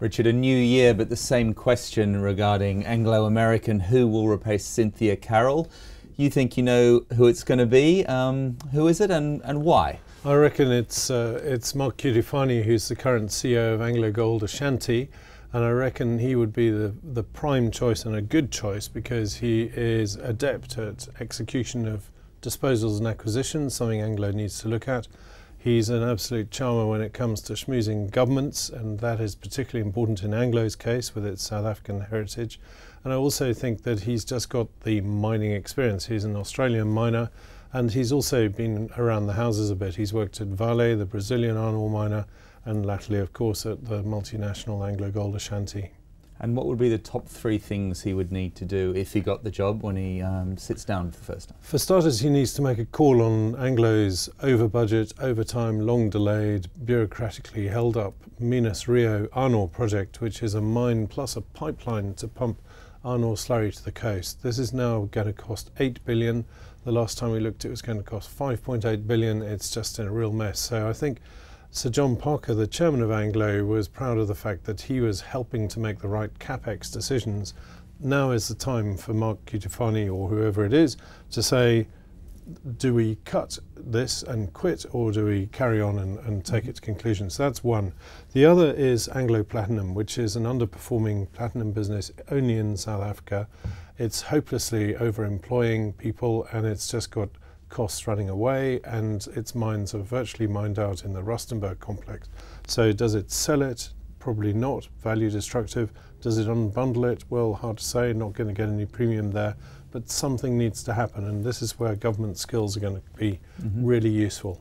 Richard, a new year, but the same question regarding Anglo American. Who will replace Cynthia Carroll? You think you know who it's going to be. Who is it and why? I reckon it's Mark Cutifani, who's the current CEO of Anglo Ashanti, and I reckon he would be the prime choice and a good choice because he is adept at execution of disposals and acquisitions, something Anglo needs to look at. He's an absolute charmer when it comes to schmoozing governments, and that is particularly important in Anglo's case with its South African heritage. And I also think that he's just got the mining experience. He's an Australian miner, and he's also been around the houses a bit. He's worked at Vale, the Brazilian iron ore miner, and latterly, of course, at the multinational Anglo Ashanti. And what would be the top three things he would need to do if he got the job when he sits down for the first time? For starters, he needs to make a call on Anglo's over-budget, over-time, long-delayed, bureaucratically held up Minas Rio iron ore project, which is a mine plus a pipeline to pump iron ore slurry to the coast. This is now going to cost $8 billion. The last time we looked, it was going to cost $5.8 billion. It's just in a real mess. So I think Sir John Parker, the chairman of Anglo, was proud of the fact that he was helping to make the right capex decisions. Now is the time for Mark Cutifani or whoever it is to say, do we cut this and quit, or do we carry on and take it to conclusion? So that's one. The other is Anglo Platinum, which is an underperforming platinum business only in South Africa. It's hopelessly overemploying people, and it's just got costs running away, and its mines are virtually mined out in the Rustenburg complex. So does it sell it? Probably not. Value destructive. Does it unbundle it? Well, hard to say. Not going to get any premium there, but something needs to happen, and this is where government skills are going to be really useful.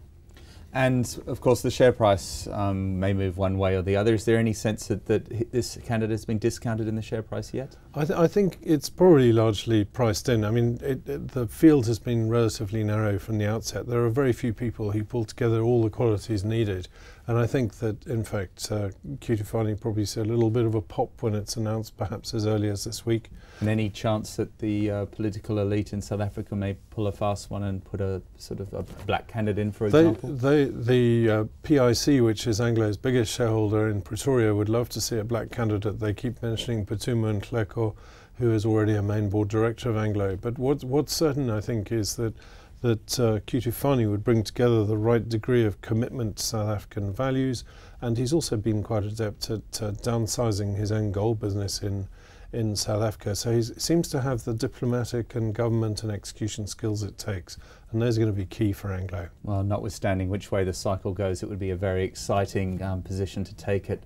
And of course the share price may move one way or the other. Is there any sense that this candidate has been discounted in the share price yet? I think it's probably largely priced in. I mean, the field has been relatively narrow from the outset. There are very few people who pull together all the qualities needed. And I think that, in fact, Cutifani probably see a little bit of a pop when it's announced, perhaps as early as this week. And any chance that the political elite in South Africa may pull a fast one and put a sort of a black candidate in, for example? The PIC, which is Anglo's biggest shareholder in Pretoria, would love to see a black candidate. They keep mentioning Phuthuma Nhleko, who is already a main board director of Anglo. But what's certain, I think, is that Cutifani would bring together the right degree of commitment to South African values, and he's also been quite adept at downsizing his own gold business in South Africa. So he seems to have the diplomatic and government and execution skills it takes, and those are going to be key for Anglo. Well, notwithstanding which way the cycle goes, it would be a very exciting position to take at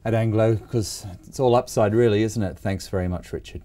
Anglo, because it's all upside really, isn't it? Thanks very much, Richard.